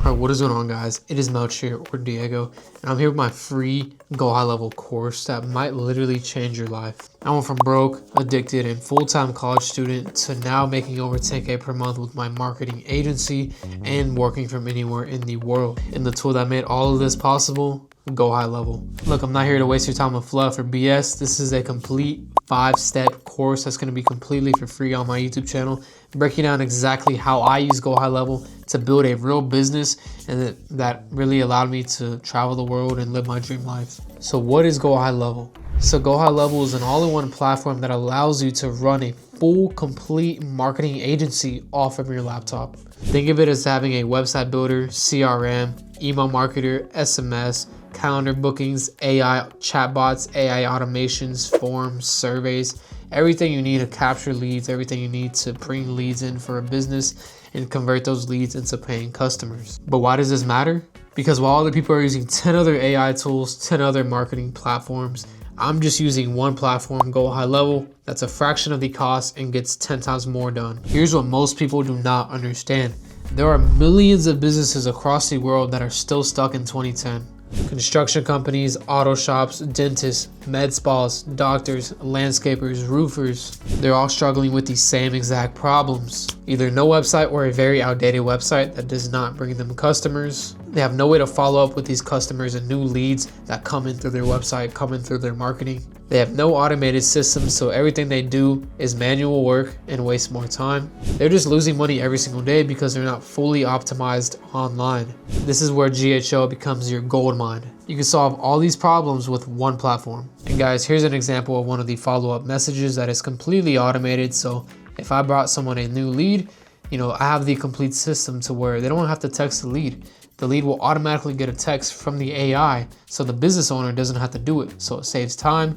Alright, what is going on, guys? It is Melch here, or Diego, and I'm here with my free Go High Level course that might literally change your life. I went from broke, addicted, and full-time college student to now making over 10K per month with my marketing agency and working from anywhere in the world. And the tool that made all of this possible, Go High Level. Look, I'm not here to waste your time with fluff or BS. This is a complete 5-step course that's going to be completely for free on my YouTube channel, breaking down exactly how I use Go High Level to build a real business, and that really allowed me to travel the world and live my dream life. So what is Go High Level? So Go High Level is an all-in-one platform that allows you to run a full, complete marketing agency off of your laptop. Think of it as having a website builder, CRM, email marketer, SMS, calendar bookings, AI chatbots, AI automations, forms, surveys, everything you need to capture leads, everything you need to bring leads in for a business and convert those leads into paying customers. But why does this matter? Because while other people are using 10 other AI tools, 10 other marketing platforms, I'm just using one platform, Go High Level, that's a fraction of the cost and gets 10 times more done. Here's what most people do not understand. There are millions of businesses across the world that are still stuck in 2010. Construction companies, auto shops, dentists, med spas, doctors, landscapers, roofers, they're all struggling with these same exact problems. Either no website or a very outdated website that does not bring them customers. They have no way to follow up with these customers and new leads that come in through their website, come in through their marketing. They have no automated systems, so everything they do is manual work and waste more time. They're just losing money every single day because they're not fully optimized online. This is where GHL becomes your gold mine. You can solve all these problems with one platform. And guys, here's an example of one of the follow-up messages that is completely automated. So if I brought someone a new lead, I have the complete system to where they don't have to text the lead. The lead will automatically get a text from the AI, so the business owner doesn't have to do it. So it saves time,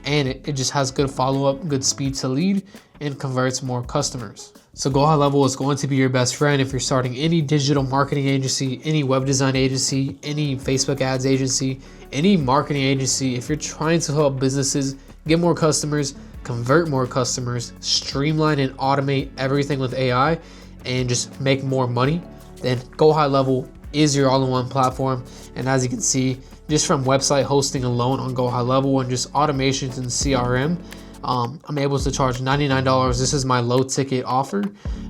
and it just has good follow-up, good speed to lead, and converts more customers. So Go High Level is going to be your best friend if you're starting any digital marketing agency, any web design agency, any Facebook ads agency, any marketing agency. If you're trying to help businesses get more customers, convert more customers, streamline and automate everything with AI, and just make more money, then Go High Level is your all-in-one platform. And as you can see, just from website hosting alone on Go High Level and just automations and CRM, I'm able to charge $99. This is my low ticket offer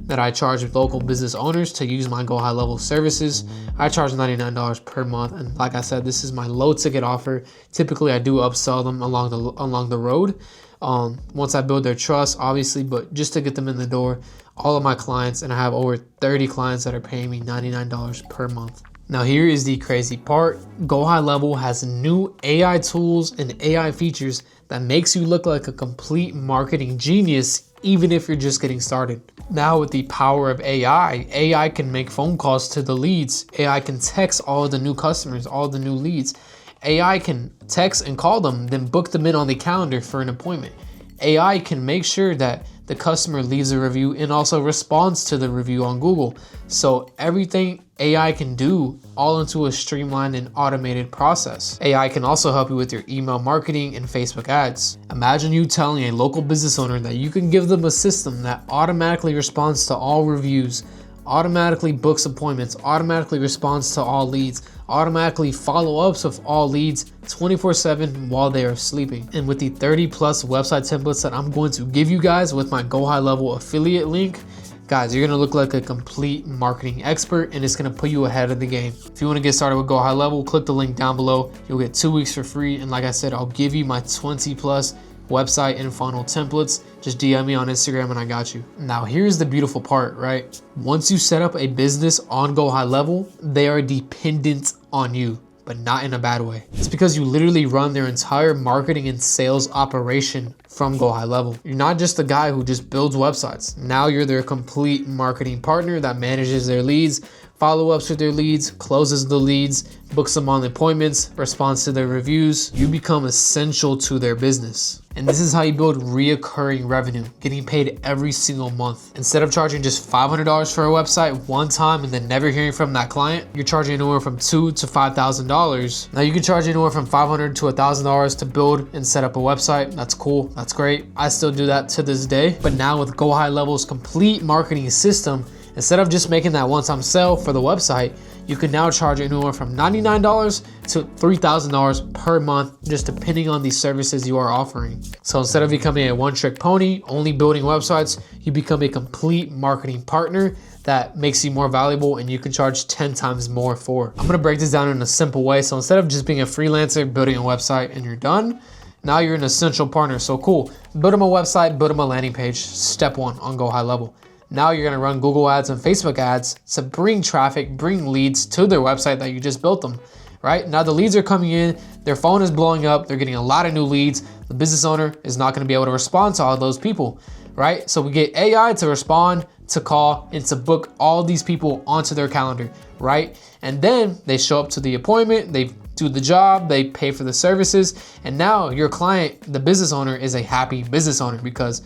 that I charge local business owners to use my Go High Level services. I charge $99 per month, and like I said, this is my low ticket offer. Typically I do upsell them along the road once I build their trust, obviously, but just to get them in the door. All of my clients, and I have over 30 clients that are paying me $99 per month. Now here is the crazy part. Go High Level has new AI tools and AI features that makes you look like a complete marketing genius, even if you're just getting started. Now with the power of AI can make phone calls to the leads. AI can text all of the new customers, all the new leads. AI can text and call them, then book them in on the calendar for an appointment. AI can make sure that the customer leaves a review and also responds to the review on Google. So everything AI can do all into a streamlined and automated process. AI can also help you with your email marketing and Facebook ads. Imagine you telling a local business owner that you can give them a system that automatically responds to all reviews, automatically books appointments, automatically responds to all leads, automatically follow-ups of all leads 24/7 while they are sleeping. And with the 30+ website templates that I'm going to give you guys with my Go High Level affiliate link, guys, you're gonna look like a complete marketing expert, and it's gonna put you ahead of the game. If you wanna get started with Go High Level, click the link down below. You'll get 2 weeks for free. And like I said, I'll give you my 20+ website and funnel templates. Just DM me on Instagram and I got you. Now here's the beautiful part, right? Once you set up a business on Go High Level, they are dependent on you, but not in a bad way. It's because you literally run their entire marketing and sales operation from Go High Level. You're not just the guy who just builds websites. Now you're their complete marketing partner that manages their leads, follow-ups with their leads, closes the leads, books them on appointments, responds to their reviews. You become essential to their business. And this is how you build reoccurring revenue, getting paid every single month. Instead of charging just $500 for a website one time and then never hearing from that client, you're charging anywhere from $2,000 to $5,000. Now you can charge anywhere from $500 to $1,000 to build and set up a website. That's cool, that's great. I still do that to this day. But now with Go High Level's complete marketing system, Instead of just making that one-time sale for the website, you can now charge anywhere from $99 to $3,000 per month, just depending on the services you are offering. So instead of becoming a one-trick pony, only building websites, you become a complete marketing partner that makes you more valuable and you can charge 10 times more for. I'm gonna break this down in a simple way. So instead of just being a freelancer, building a website and you're done, now you're an essential partner. So cool, build them a website, build them a landing page. Step one on Go High Level. Now you're gonna run Google ads and Facebook ads to bring traffic, bring leads to their website that you just built them, right? Now the leads are coming in, their phone is blowing up, they're getting a lot of new leads. The business owner is not gonna be able to respond to all those people, right? So we get AI to respond, to call, and to book all these people onto their calendar, right? And then they show up to the appointment, they do the job, they pay for the services, and now your client, the business owner, is a happy business owner because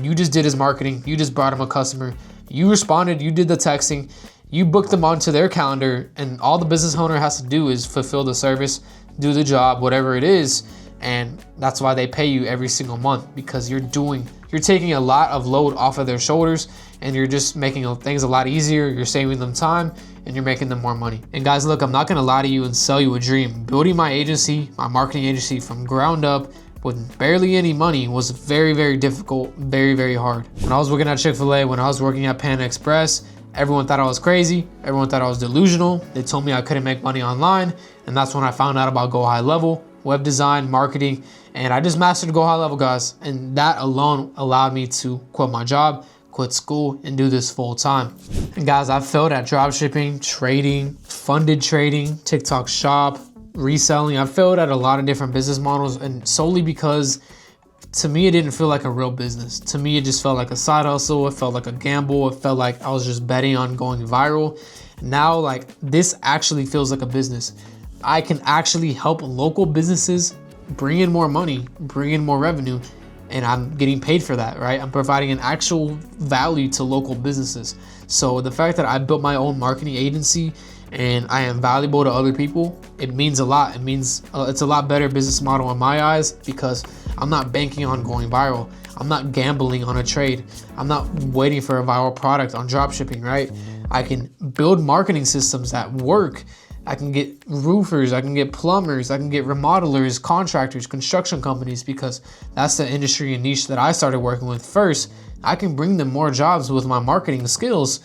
you just did his marketing, you just brought him a customer, you responded, you did the texting, you booked them onto their calendar, and all the business owner has to do is fulfill the service, do the job, whatever it is. And that's why they pay you every single month, because you're taking a lot of load off of their shoulders and you're just making things a lot easier. You're saving them time and you're making them more money. And guys, look, I'm not gonna lie to you and sell you a dream. Building my agency, my marketing agency from ground up with barely any money was very, very difficult, very, very hard. When I was working at Chick-fil-A, when I was working at Panda Express, everyone thought I was crazy. Everyone thought I was delusional. They told me I couldn't make money online. And that's when I found out about Go High Level, web design, marketing, and I just mastered Go High Level, guys. And that alone allowed me to quit my job, quit school, and do this full time. And guys, I've failed at dropshipping, trading, funded trading, TikTok shop, reselling. I've failed at a lot of different business models, and solely because to me, it didn't feel like a real business. To me, it just felt like a side hustle. It felt like a gamble. It felt like I was just betting on going viral. Now, like, this actually feels like a business. I can actually help local businesses bring in more money, bring in more revenue, and I'm getting paid for that, right? I'm providing an actual value to local businesses. So the fact that I built my own marketing agency and I am valuable to other people, it means a lot. It means it's a lot better business model in my eyes, because I'm not banking on going viral. I'm not gambling on a trade. I'm not waiting for a viral product on dropshipping, right? I can build marketing systems that work. I can get roofers, I can get plumbers, I can get remodelers, contractors, construction companies, because that's the industry and niche that I started working with first. I can bring them more jobs with my marketing skills,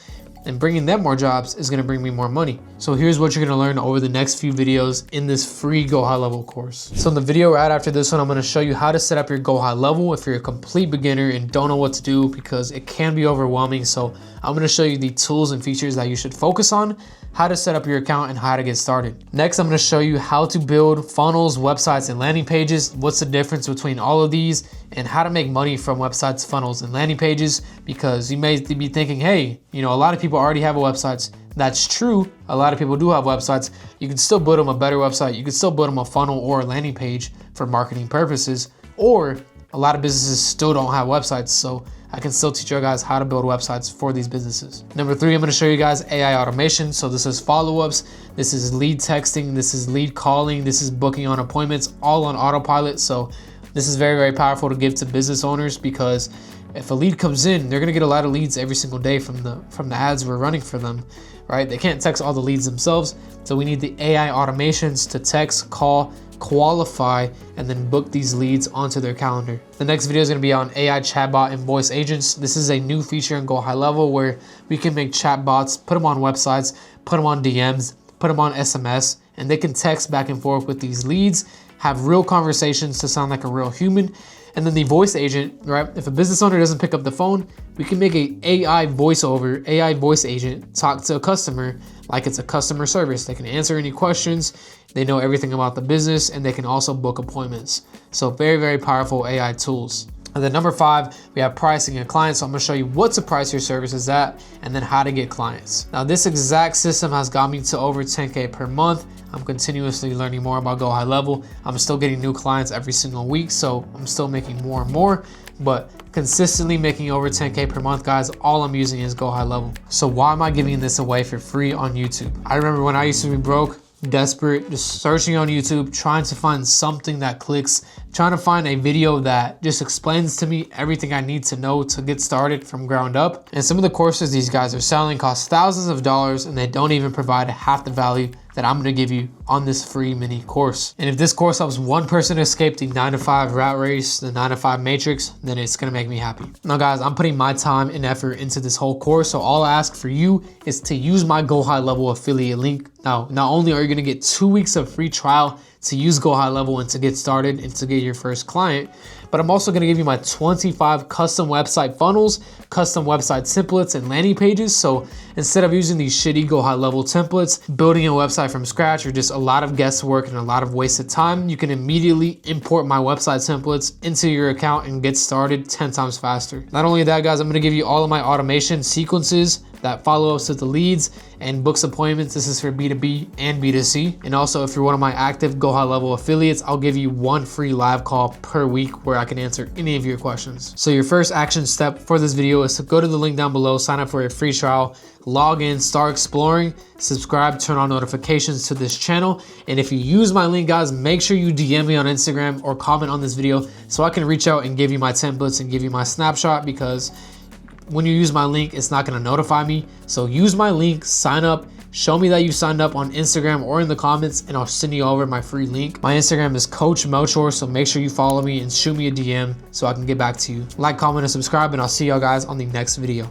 and bringing them more jobs is gonna bring me more money. So here's what you're gonna learn over the next few videos in this free Go High Level course. So in the video right after this one, I'm gonna show you how to set up your Go High Level if you're a complete beginner and don't know what to do, because it can be overwhelming. So I'm gonna show you the tools and features that you should focus on, how to set up your account, and how to get started. Next, I'm gonna show you how to build funnels, websites, and landing pages, what's the difference between all of these, and how to make money from websites, funnels, and landing pages, because you may be thinking, hey, you know, a lot of people already have websites. That's true. A lot of people do have websites. You can still build them a better website. You can still build them a funnel or a landing page for marketing purposes, or a lot of businesses still don't have websites. So I can still teach you guys how to build websites for these businesses. Number 3, I'm gonna show you guys AI automation. So this is follow-ups, this is lead texting, this is lead calling, this is booking on appointments, all on autopilot. So this is very, very powerful to give to business owners, because if a lead comes in, they're gonna get a lot of leads every single day from the ads we're running for them, right? They can't text all the leads themselves. So we need the AI automations to text, call, qualify, and then book these leads onto their calendar. The next video is going to be on AI chatbot and voice agents. This is a new feature in Go High Level where we can make chatbots, put them on websites, put them on DMs, put them on SMS, and they can text back and forth with these leads, have real conversations to sound like a real human. And then the voice agent, right? If a business owner doesn't pick up the phone, we can make a AI voiceover, AI voice agent talk to a customer like it's a customer service. They can answer any questions. They know everything about the business, and they can also book appointments. So very, very powerful AI tools. And then number 5, we have pricing and clients. So I'm gonna show you what to price your services at, and then how to get clients. Now this exact system has got me to over 10K per month. I'm continuously learning more about Go High Level. I'm still getting new clients every single week, so I'm still making more and more, but consistently making over 10K per month, guys. All I'm using is Go High Level. So why am I giving this away for free on YouTube? I remember when I used to be broke, desperate, just searching on YouTube, trying to find something that clicks, trying to find a video that just explains to me everything I need to know to get started from ground up. And some of the courses these guys are selling cost thousands of dollars, and they don't even provide half the value that I'm gonna give you on this free mini course. And if this course helps one person escape the 9-to-5 rat race, the 9-to-5 matrix, then it's gonna make me happy. Now guys, I'm putting my time and effort into this whole course, so all I ask for you is to use my Go High Level affiliate link. Now, not only are you gonna get 2 weeks of free trial to use Go High Level and to get started and to get your first client, but I'm also gonna give you my 25 custom website funnels, custom website templates, and landing pages. So instead of using these shitty Go High Level templates, building a website from scratch, or just a lot of guesswork and a lot of wasted time, you can immediately import my website templates into your account and get started 10 times faster. Not only that, guys, I'm gonna give you all of my automation sequences that follow ups to the leads and books appointments. This is for B2B and B2C. And also, if you're one of my active Go High Level affiliates, I'll give you 1 free live call per week where I can answer any of your questions. So your first action step for this video is to go to the link down below, sign up for a free trial, log in, start exploring, subscribe, turn on notifications to this channel. And if you use my link, guys, make sure you DM me on Instagram or comment on this video so I can reach out and give you my templates and give you my snapshot, because when you use my link, it's not gonna notify me. So use my link, sign up, show me that you signed up on Instagram or in the comments, and I'll send you over my free link. My Instagram is Coach Melch, so make sure you follow me and shoot me a DM so I can get back to you. Like, comment, and subscribe, and I'll see y'all guys on the next video.